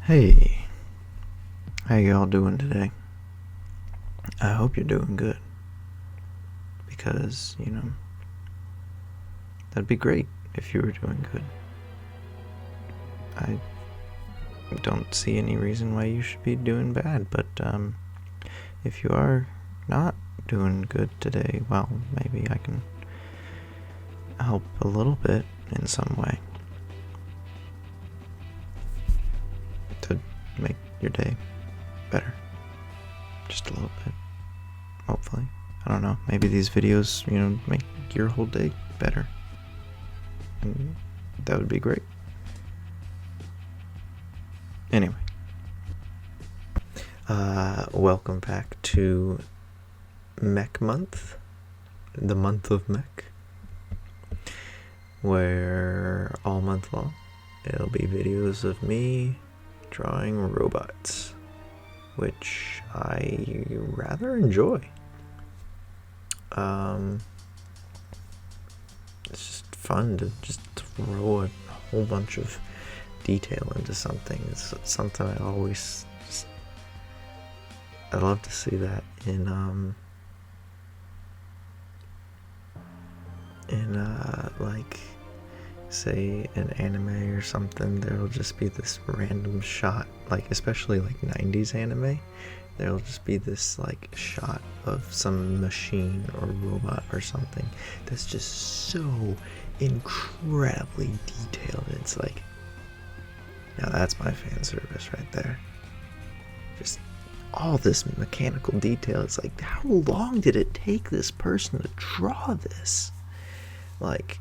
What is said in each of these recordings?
Hey, how y'all doing today? I hope you're doing good, because, that'd be great if you were doing good. I don't see any reason why you should be doing bad, but if you are not doing good today, well, maybe I can help a little bit in some way to make your day better. Just a little bit, hopefully. I don't know, maybe these videos, make your whole day better. And that would be great. Anyway, welcome back to Mech Month, the month of Mech, where all month long it'll be videos of me drawing robots, which I rather enjoy. It's just fun to just throw a whole bunch of detail into something. It's something I always I love to see that in like, say, an anime or something. There'll just be this random shot, like especially like 90s anime. There'll just be this like shot of some machine or robot or something that's just so incredibly detailed. It's like, now that's my fan service right there. Just all this mechanical detail. It's like, how long did it take this person to draw this? Like,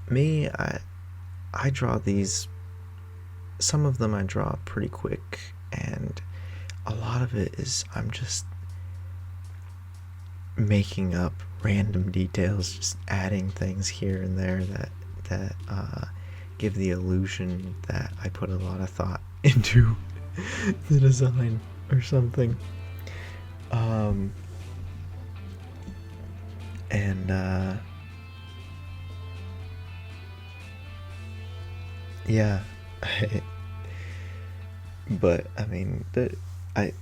me, I draw these, some of them I draw pretty quick, and a lot of it is I'm just making up random details, just adding things here and there that give the illusion that I put a lot of thought into the design or something. Yeah, but I mean, I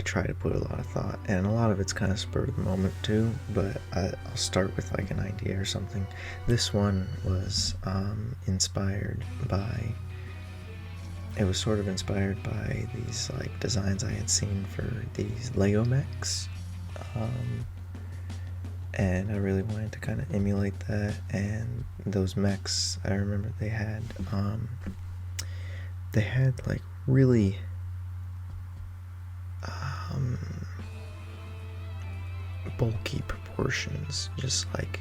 try to put a lot of thought, and a lot of it's kind of spur of the moment too, but I'll start with like an idea or something. This one was inspired by, it was sort of inspired by these like designs I had seen for these Lego mechs, and I really wanted to kind of emulate that. And those mechs, I remember they had like really bulky proportions, just like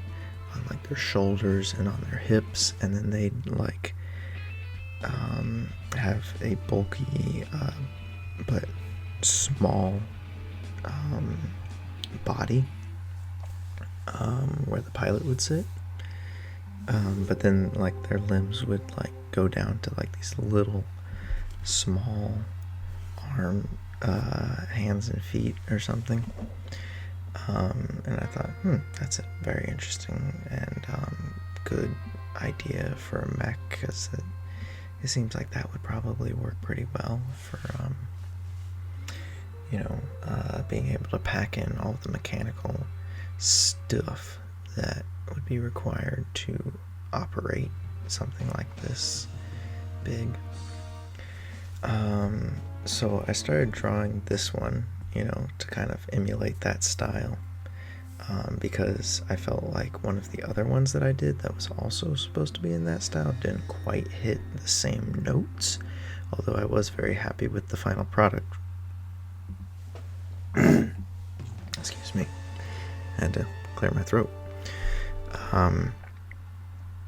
on like their shoulders and on their hips, and then they'd like have a bulky but small body where the pilot would sit, but then like their limbs would like go down to like these little small arm hands and feet or something. And I thought, that's a very interesting and good idea for a mech, because it seems like that would probably work pretty well for being able to pack in all of the mechanical stuff that would be required to operate something like this big. So I started drawing this one, to kind of emulate that style, because I felt like one of the other ones that I did that was also supposed to be in that style didn't quite hit the same notes, although I was very happy with the final product. Excuse me, I had to clear my throat.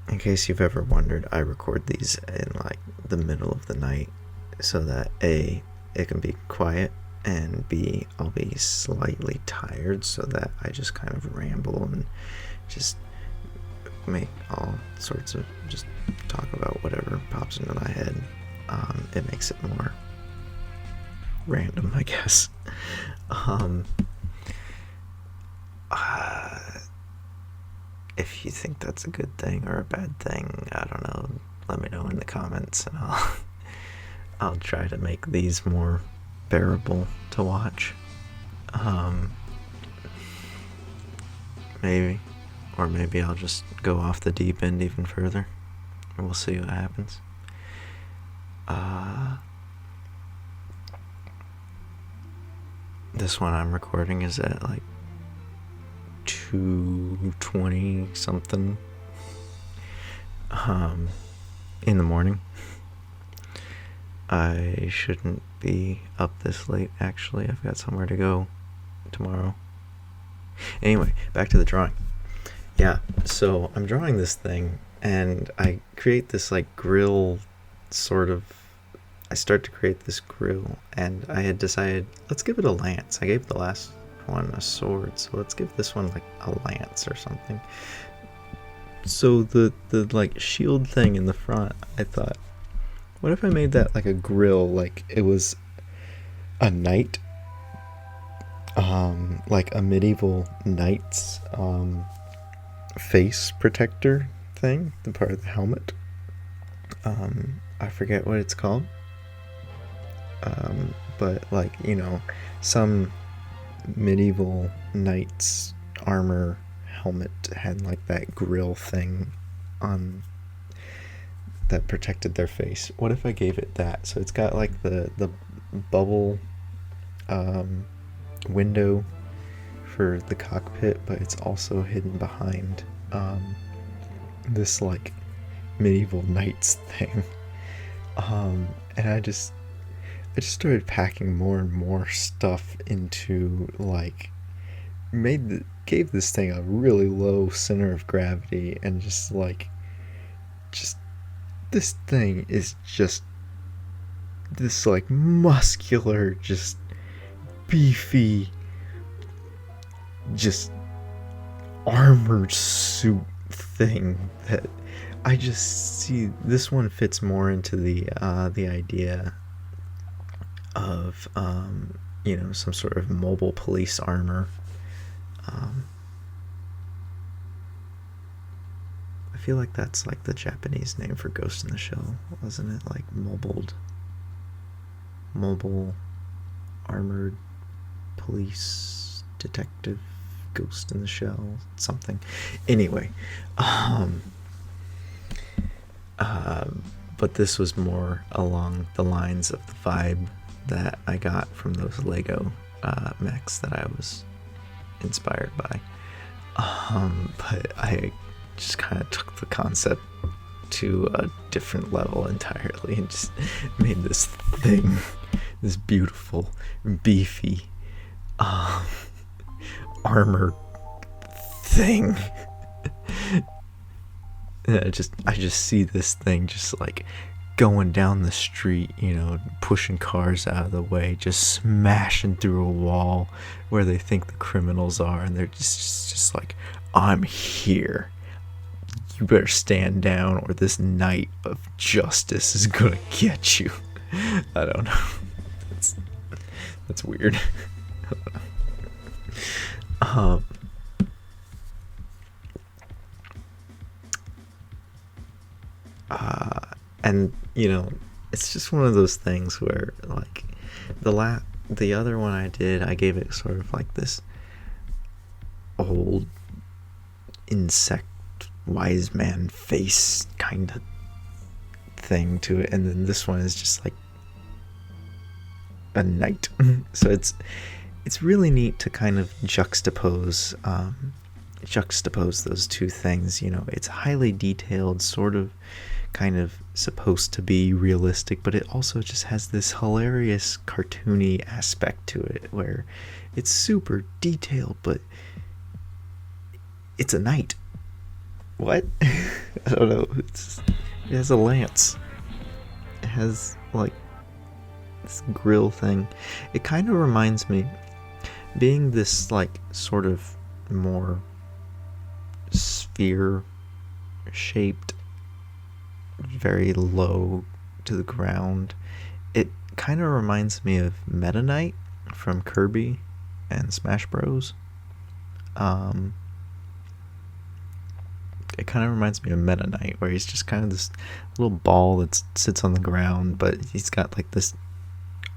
In case you've ever wondered, I record these in like the middle of the night so that A, it can be quiet, and B, I'll be slightly tired, so that I just kind of ramble and just make all sorts of, just talk about whatever pops into my head. It makes it more random, I guess. If you think that's a good thing or a bad thing, I don't know, let me know in the comments, and I'll try to make these more bearable to watch. Maybe. Or maybe I'll just go off the deep end even further. And we'll see what happens. This one I'm recording is at like 2:20 something in the morning. I shouldn't be up this late, actually. I've got somewhere to go tomorrow. Anyway, back to the drawing. Yeah, so I'm drawing this thing, and I create this like grill sort of. I start to create this grill, and I had decided, let's give it a lance. I gave the last one a sword, so let's give this one like a lance or something. So the like shield thing in the front, I thought, what if I made that like a grill, like it was a knight, like a medieval knight's face protector thing, the part of the helmet. I forget what it's called. But like, you know, some medieval knight's armor helmet had like that grill thing on that protected their face. What if I gave it that? So it's got like the bubble window for the cockpit, but it's also hidden behind this like medieval knights thing. And I just started packing more and more stuff into like gave this thing a really low center of gravity, and just this thing is just this like muscular, just beefy, just armored suit thing that I just see. This one fits more into the idea of you know, some sort of mobile police armor. I feel like that's like the Japanese name for Ghost in the Shell, wasn't it? Like mobile armored police detective Ghost in the Shell something. Anyway, but this was more along the lines of the vibe that I got from those Lego mechs that I was inspired by. But I just kind of took the concept to a different level entirely and just made this thing, this beautiful, beefy, armored thing. And I just see this thing just like going down the street, you know, pushing cars out of the way, just smashing through a wall where they think the criminals are, and they're just like, I'm here. You better stand down, or this knight of justice is gonna get you. I don't know. That's weird. And you know, it's just one of those things where like the other one I did, I gave it sort of like this old insect wise man face kind of thing to it, and then this one is just like a knight. So it's really neat to kind of juxtapose those two things. You know, it's highly detailed, sort of kind of supposed to be realistic, but it also just has this hilarious cartoony aspect to it where it's super detailed, but it's a knight. What? I don't know. It has a lance. It has like this grill thing. It kind of reminds me, being this like sort of more sphere shaped, very low to the ground, it kind of reminds me of Meta Knight from Kirby and Smash Bros. It kind of reminds me of Meta Knight, where he's just kind of this little ball that sits on the ground, but he's got like this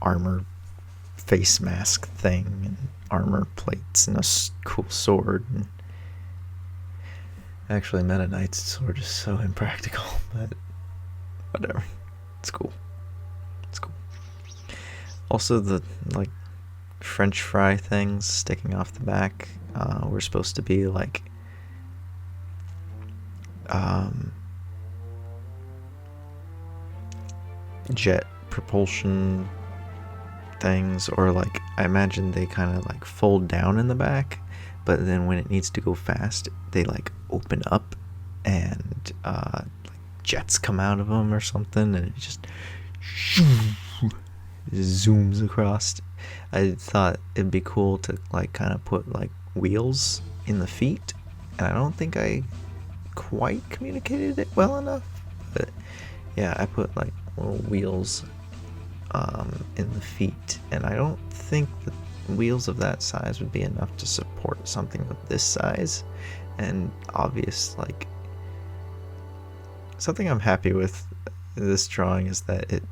armor face mask thing and armor plates and a cool sword. And actually, Meta Knight's sword is so impractical, but whatever. It's cool. It's cool. Also, the like French fry things sticking off the back were supposed to be like jet propulsion things, or like I imagine they kind of like fold down in the back, but then when it needs to go fast they like open up and like jets come out of them or something, and it just zooms across. I thought it'd be cool to like kind of put like wheels in the feet, and I don't think I quite communicated it well enough, but yeah, I put like little wheels in the feet, and I don't think the wheels of that size would be enough to support something of this size. And obvious, like, something I'm happy with this drawing is that it,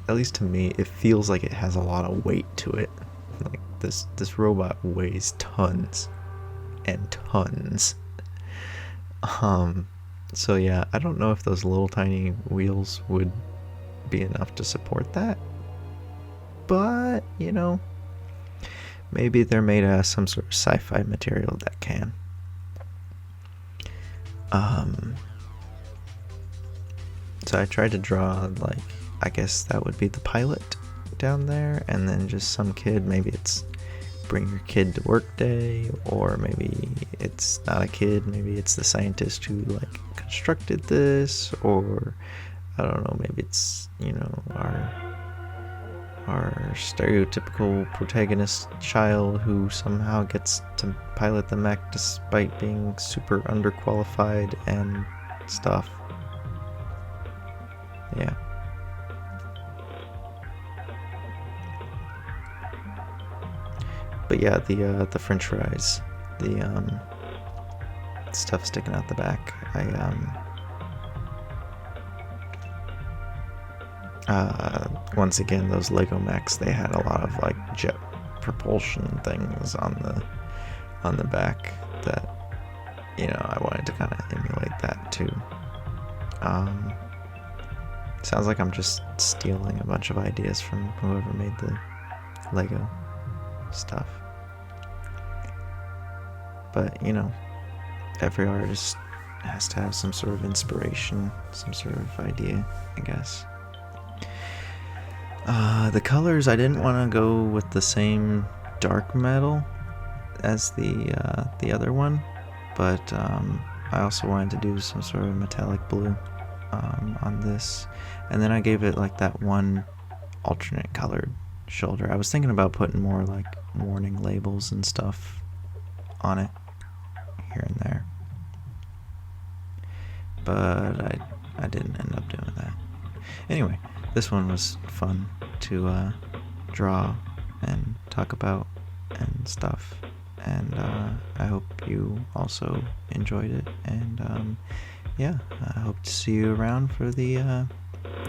at least to me, it feels like it has a lot of weight to it. Like this robot weighs tons and tons. So yeah, I don't know if those little tiny wheels would be enough to support that, but you know, maybe they're made out of some sort of sci-fi material that can. So I tried to draw, like, I guess that would be the pilot down there, and then just some kid, maybe it's bring your kid to work day, or maybe it's not a kid, maybe it's the scientist who like constructed this, or I don't know, maybe it's, you know, our stereotypical protagonist child who somehow gets to pilot the mech despite being super underqualified and stuff. Yeah. But yeah, the French fries, the stuff sticking out the back. Once again, those Lego mechs, they had a lot of like jet propulsion things on the back that, you know, I wanted to kind of emulate that too. Sounds like I'm just stealing a bunch of ideas from whoever made the Lego stuff. But, you know, every artist has to have some sort of inspiration, some sort of idea, I guess. The colors, I didn't want to go with the same dark metal as the other one, but I also wanted to do some sort of metallic blue on this, and then I gave it like that one alternate colored shoulder. I was thinking about putting more like warning labels and stuff on it here and there, but I didn't end up doing that. Anyway, this one was fun to draw and talk about and stuff, and I hope you also enjoyed it, and yeah, I hope to see you around for the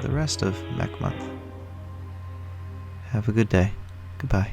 rest of Mech Month. Have a good day. Goodbye.